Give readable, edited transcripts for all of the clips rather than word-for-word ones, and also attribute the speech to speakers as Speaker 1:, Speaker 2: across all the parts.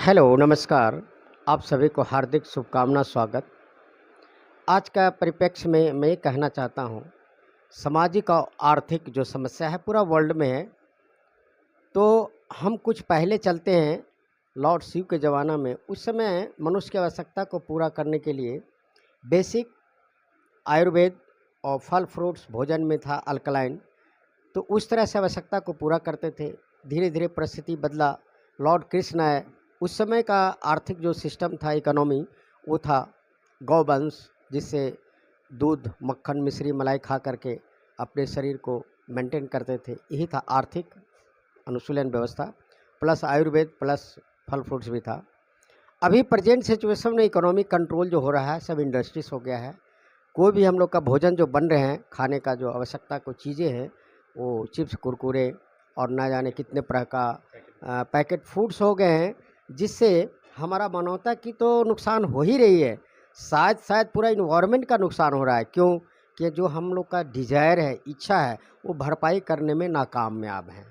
Speaker 1: Hello, नमस्कार। आप सभी को हार्दिक शुभकामना स्वागत। आज का परिप्रेक्ष्य में मैं ये कहना चाहता हूँ, सामाजिक और आर्थिक जो समस्या है पूरा वर्ल्ड में है। तो हम कुछ पहले चलते हैं लॉर्ड शिव के ज़माना में। उस समय मनुष्य की आवश्यकता को पूरा करने के लिए बेसिक आयुर्वेद और फल फ्रूट्स भोजन में था अल्कलाइन, तो उस तरह से आवश्यकता को पूरा करते थे। धीरे धीरे परिस्थिति बदला, लॉर्ड कृष्ण आए। उस समय का आर्थिक जो सिस्टम था, इकोनॉमी, वो था गौवंश, जिससे दूध, मक्खन, मिश्री, मलाई खा करके अपने शरीर को मेंटेन करते थे। यही था आर्थिक अनुशीलन व्यवस्था, प्लस आयुर्वेद प्लस फल फ्रूट्स भी था। अभी प्रेजेंट सिचुएशन में इकोनॉमिक कंट्रोल जो हो रहा है, सब इंडस्ट्रीज हो गया है। कोई भी हम लोग का भोजन जो बन रहे हैं, खाने का जो आवश्यकता को चीज़ें हैं, वो चिप्स, कुरकुरे और ना जाने कितने तरह का पैकेट फूड्स हो गए हैं, जिससे हमारा मानवता की तो नुकसान हो ही रही है, शायद पूरा इन्वायरमेंट का नुकसान हो रहा है। क्यों? कि जो हम लोग का डिज़ायर है, इच्छा है, वो भरपाई करने में नाकामयाब हैं।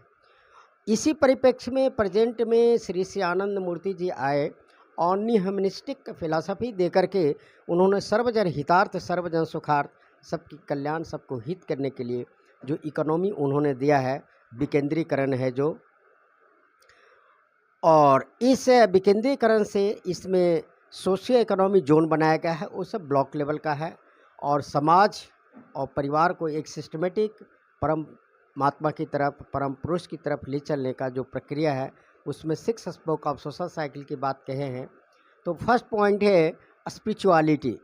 Speaker 1: इसी परिप्रेक्ष्य में प्रेजेंट में श्री श्री आनंद मूर्ति जी आए और ह्यूमनिस्टिक फिलॉसफी दे करके उन्होंने सर्वजन हितार्थ सर्वजन सुखार्थ, सबकी कल्याण, सबको हित करने के लिए जो इकोनॉमी उन्होंने दिया है, विकेंद्रीकरण है जो, और इस विकेंद्रीकरण से इसमें सोशियो इकोनॉमी जोन बनाया गया है, वो सब ब्लॉक लेवल का है। और समाज और परिवार को एक सिस्टमेटिक परमात्मा की तरफ, परम पुरुष की तरफ ले चलने का जो प्रक्रिया है, उसमें 6 स्पोक ऑफ सोशल साइकिल की बात कहे हैं। तो फर्स्ट पॉइंट है स्पिरिचुअलिटी।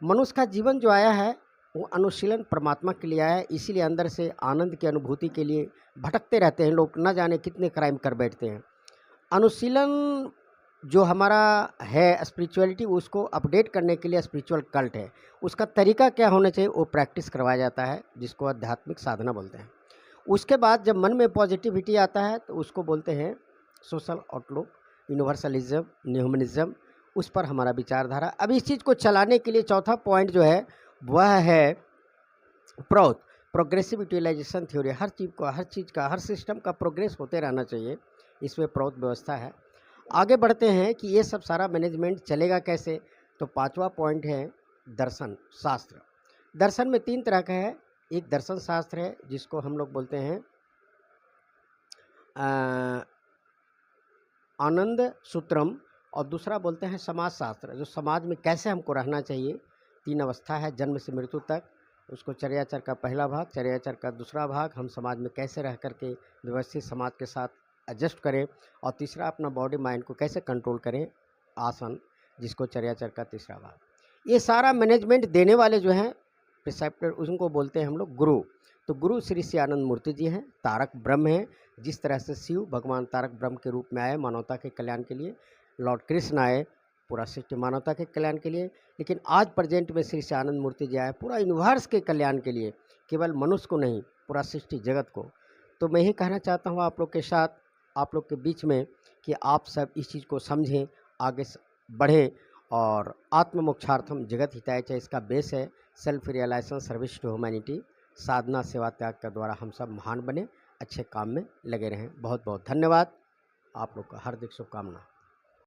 Speaker 1: मनुष्य का जीवन जो आया है वो अनुशीलन परमात्मा के लिए आया है, इसीलिए अंदर से आनंद की अनुभूति के लिए भटकते रहते हैं लोग, न जाने कितने क्राइम कर बैठते हैं। अनुशीलन जो हमारा है स्पिरिचुअलिटी, उसको अपडेट करने के लिए स्पिरिचुअल कल्ट है। उसका तरीका क्या होना चाहिए, वो प्रैक्टिस करवाया जाता है, जिसको आध्यात्मिक साधना बोलते हैं। उसके बाद जब मन में पॉजिटिविटी आता है तो उसको बोलते हैं सोशल आउटलुक, यूनिवर्सलिज्म, ह्यूमनिज्म, उस पर हमारा विचारधारा। अब इस चीज़ को चलाने के लिए चौथा पॉइंट जो है वह है प्रोग्रेसिव यूटिलाइजेशन थ्योरी। हर चीज़ का, हर सिस्टम का प्रोग्रेस होते रहना चाहिए, इसमें प्रोत व्यवस्था है। आगे बढ़ते हैं कि ये सब सारा मैनेजमेंट चलेगा कैसे। तो पांचवा पॉइंट है दर्शन शास्त्र। दर्शन में 3 तरह का है। एक दर्शन शास्त्र है जिसको हम लोग बोलते हैं आनंद सूत्रम, और दूसरा बोलते हैं समाज शास्त्र, जो समाज में कैसे हमको रहना चाहिए। 3 अवस्था है जन्म से मृत्यु तक, उसको चर्याचर का पहला भाग, चर्याचर का दूसरा भाग, हम समाज में कैसे रह करके व्यवस्थित समाज के साथ एडजस्ट करें, और तीसरा अपना बॉडी माइंड को कैसे कंट्रोल करें, आसन, जिसको चर्याचर का तीसरा भाग। ये सारा मैनेजमेंट देने वाले जो हैं प्रिसेप्टर, उनको बोलते हैं हम लोग गुरु। तो गुरु श्री श्री आनंद मूर्ति जी हैं, तारक ब्रह्म हैं। जिस तरह से शिव भगवान तारक ब्रह्म के रूप में आए मानवता के कल्याण के लिए, लॉर्ड कृष्ण आए पूरा सृष्टि मानवता के कल्याण के लिए, लेकिन आज प्रेजेंट में श्री श्री आनंद मूर्ति जी आए पूरा यूनिवर्स के कल्याण के लिए, केवल मनुष्य को नहीं, पूरा सृष्टि जगत को। तो मैं ही कहना चाहता हूँ आप लोग के साथ, आप लोग के बीच में, कि आप सब इस चीज़ को समझें, आगे बढ़ें, और आत्म मोक्षार्थम जगत हिताय च इसका बेस है self realisation, service to humanity, साधना, सेवा, त्याग का द्वारा हम सब महान बने, अच्छे काम में लगे रहें। बहुत बहुत धन्यवाद, आप लोग का हार्दिक शुभकामना।